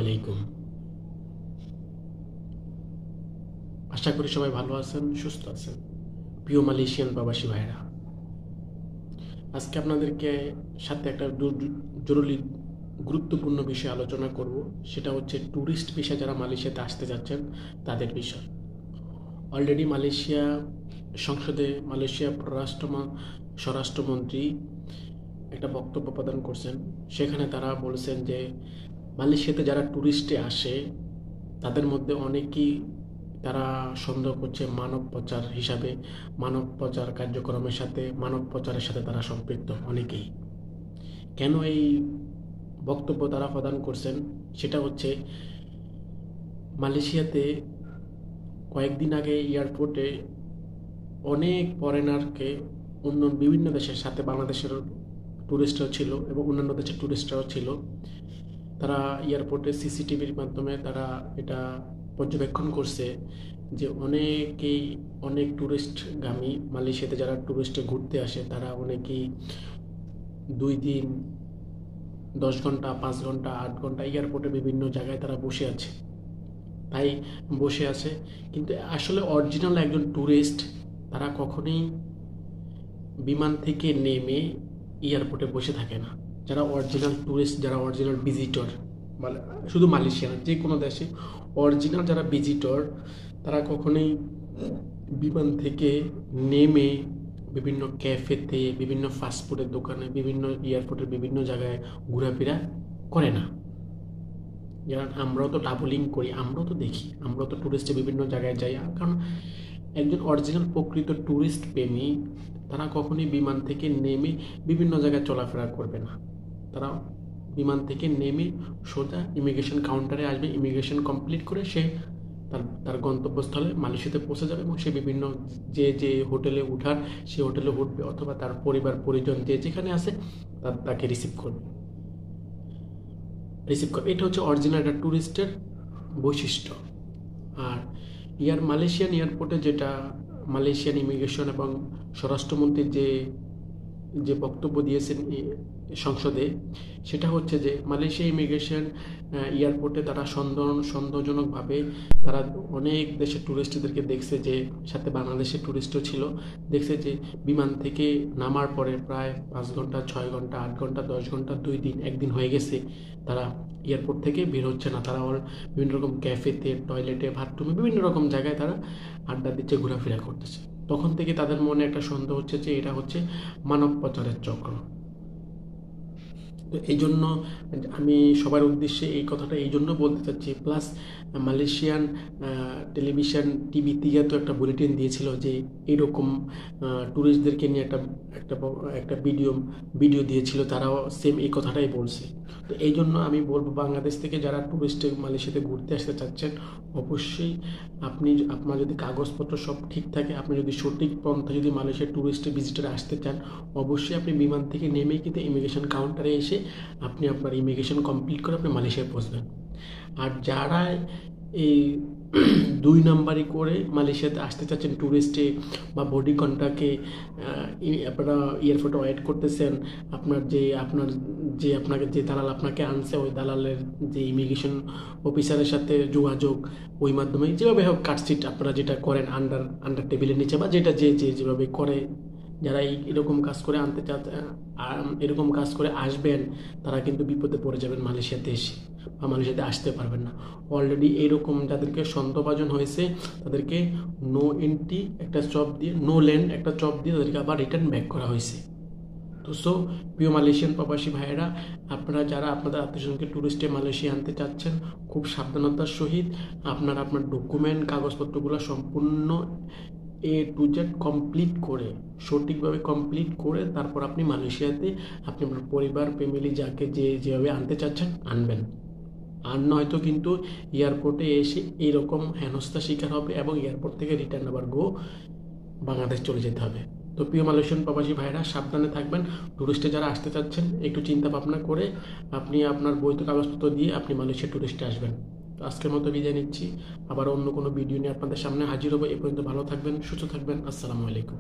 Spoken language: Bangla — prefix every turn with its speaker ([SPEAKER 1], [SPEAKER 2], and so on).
[SPEAKER 1] আলাইকুম। আশা করি সবাই ভালো আছেন, সুস্থ আছেন। প্রিয় মালয়েশিয়ান প্রবাসী ভাইরা, আজকে আপনাদেরকে সাথে একটা জরুরি গুরুত্বপূর্ণ বিষয় আলোচনা করব। সেটা হচ্ছে ট্যুরিস্ট ভিসা যারা মালয়েশিয়াতে আসতে যাচ্ছেন তাদের বিষয়। অলরেডি মালয়েশিয়া সংসদে মালয়েশিয়া স্বরাষ্ট্রমন্ত্রী একটা বক্তব্য প্রদান করছেন। সেখানে তারা বলেছেন যে মালয়েশিয়াতে যারা ট্যুরিস্টে আসে তাদের মধ্যে অনেকেই তারা সন্দেহ করছে মানব পাচারের সাথে তারা সম্পৃক্ত অনেকেই। কেন এই বক্তব্য তারা প্রদান করছেন সেটা হচ্ছে, মালয়েশিয়াতে কয়েকদিন আগে এয়ারপোর্টে অনেক ফরেনারকে বিভিন্ন দেশের সাথে বাংলাদেশের ট্যুরিস্টরাও ছিল এবং অন্যান্য দেশের ট্যুরিস্টরাও ছিল। তারা এয়ারপোর্টে সিসিটিভির মাধ্যমে তারা এটা পর্যবেক্ষণ করছে যে অনেক ট্যুরিস্টগামী মালয়েশিয়াতে যারা ট্যুরিস্টে ঘুরতে আসে তারা অনেকেই 2 দিন 10 ঘন্টা 5 ঘন্টা 8 ঘন্টা এয়ারপোর্টে বিভিন্ন জায়গায় তারা বসে আছে। কিন্তু আসলে অরিজিনাল একজন ট্যুরিস্ট তারা কখনোই বিমান থেকে নেমে এয়ারপোর্টে বসে থাকে না। যারা অরিজিনাল ট্যুরিস্ট, যারা অরিজিনাল ভিজিটর, মানে শুধু মালয়েশিয়া না, যে কোনো দেশে অরিজিনাল যারা ভিজিটর তারা কখনোই বিমান থেকে নেমে বিভিন্ন ক্যাফেতে, বিভিন্ন ফাস্টফুডের দোকানে, বিভিন্ন এয়ারপোর্টের বিভিন্ন জায়গায় ঘোরাফেরা করে না। যারা আমরাও তো ট্রাভেলিং করি, আমরাও তো দেখি, আমরাও তো ট্যুরিস্টে বিভিন্ন জায়গায় যাই। কারণ একজন অরিজিনাল প্রকৃত ট্যুরিস্ট প্রেমী তারা কখনোই বিমান থেকে নেমে বিভিন্ন জায়গায় চলাফেরা করবে না। তারা বিমান থেকে নেমে সোজা ইমিগ্রেশন কাউন্টারে আসবে, ইমিগ্রেশন কমপ্লিট করে সে তার গন্তব্যস্থলে মালয়েশিয়াতে পৌঁছে যাবে এবং সে বিভিন্ন যে হোটেলে উঠার সে হোটেলে উঠবে, অথবা তার পরিবার পরিজন যে যেখানে আছে তাকে রিসিভ করবে। এটা হচ্ছে অরিজিনাল একটা ট্যুরিস্টের বৈশিষ্ট্য। আর মালয়েশিয়ান এয়ারপোর্টে যেটা মালয়েশিয়ান ইমিগ্রেশন এবং স্বরাষ্ট্রমন্ত্রীর যে বক্তব্য দিয়েছেন সংসদে, সেটা হচ্ছে যে মালয়েশিয়া ইমিগ্রেশন এয়ারপোর্টে তারা সন্দেহজনকভাবে তারা অনেক দেশের ট্যুরিস্টদেরকে দেখছে, যে সাথে বাংলাদেশের ট্যুরিস্টও ছিল, দেখছে যে বিমান থেকে নামার পরে প্রায় 5 ঘন্টা 6 ঘন্টা 8 ঘন্টা 10 ঘন্টা 2 দিন 1 দিন হয়ে গেছে তারা এয়ারপোর্ট থেকে বের হচ্ছে না। তারা বিভিন্ন রকম ক্যাফেতে, টয়লেটে, বাথরুমে, বিভিন্ন রকম জায়গায় তারা আড্ডা দিচ্ছে, ঘোরাফেরা করতেছে। তখন থেকে তাদের মনে একটা সন্দেহ হচ্ছে যে এটা হচ্ছে মানব পাচারের চক্র। তো এই জন্য আমি সবার উদ্দেশ্যে এই কথাটা এই জন্য বলতে চাচ্ছি। প্লাস মালয়েশিয়ান টেলিভিশন টিভি থেকে তো একটা বুলেটিন দিয়েছিল যে এইরকম ট্যুরিস্টদেরকে নিয়ে একটা ভিডিও দিয়েছিল, তারাও সেম এই কথাটাই বলছে। তো এই জন্য আমি বলবো, বাংলাদেশ থেকে যারা ট্যুরিস্টে মালয়েশিয়াতে ঘুরতে আসতে চাচ্ছেন, অবশ্যই আপনার যদি কাগজপত্র সব ঠিক থাকে, আপনি যদি সঠিক পন্থা যদি মালয়েশিয়ার ট্যুরিস্টে ভিজিটারে আসতে চান, অবশ্যই আপনি বিমান থেকে নেমেই কিন্তু ইমিগ্রেশন কাউন্টারে এসে আপনি আপনার ইমিগ্রেশন কমপ্লিট করে আপনি মালয়েশিয়ায় পৌঁছবেন। আর যারা এই 2 নাম্বারি করে মালয়েশিয়াতে আসতে চাচ্ছেন ট্যুরিস্টে, বা বডি কন্ট্রাক্টে আপনারা এয়ারপোর্টে ওয়েট করতেছেন, আপনাকে যে দালাল আপনাকে আনছে, ওই দালালের যে ইমিগ্রেশন অফিসারের সাথে যোগাযোগ, ওই মাধ্যমে যেভাবে হোক কাটসিট আপনারা যেটা করেন আন্ডার টেবিলের নিচে, বা যেটা যেভাবে করে, যারা এরকম কাজ করে এরকম কাজ করে আসবেন, তারা কিন্তু বিপদে পড়ে যাবেন মালয়েশিয়াতে এসে, বা মালয়েশিয়াতে আসতে পারবেন না। অলরেডি এরকম যাদেরকে সন্দেহভাজন হয়েছে তাদেরকে নো এন্ট্রি একটা চপ দিয়ে, নো ল্যান্ড একটা চপ দিয়ে তাদেরকে আবার রিটার্ন ব্যাক করা হয়েছে। তো প্রিয় মালয়েশিয়ান প্রবাসী ভাইয়েরা, আপনারা যারা আপনাদের আত্মীয়স্বজনকে ট্যুরিস্টে মালয়েশিয়া আনতে চাচ্ছেন, খুব সাবধানতার সহিত আপনার ডকুমেন্ট কাগজপত্রগুলো সম্পূর্ণ A to Z কমপ্লিট করে, সঠিকভাবে কমপ্লিট করে তারপর আপনি মালয়েশিয়াতে আপনি আপনার পরিবার ফ্যামিলি যাকে যেভাবে আনতে চাচ্ছেন আনবেন। আর নয়তো কিন্তু এয়ারপোর্টে এসে এইরকম হেনস্থার শিকার হবে এবং এয়ারপোর্ট থেকে রিটার্ন আবার বাংলাদেশ চলে যেতে হবে। তো প্রিয় মালয়েশিয়ান প্রবাসী ভাইরা, সাবধানে থাকবেন। ট্যুরিস্টে যারা আসতে চাচ্ছেন একটু চিন্তা ভাবনা করে আপনি আপনার বৈধ কাগজপত্র দিয়ে আপনি মালয়েশিয়া ট্যুরিস্টে আসবেন। তো আজকের মতো বিদায় নিচ্ছি, আবার অন্য কোনো ভিডিও নিয়ে আপনাদের সামনে হাজির হবো। এ পর্যন্ত ভালো থাকবেন, সুস্থ থাকবেন। আসসালামু আলাইকুম।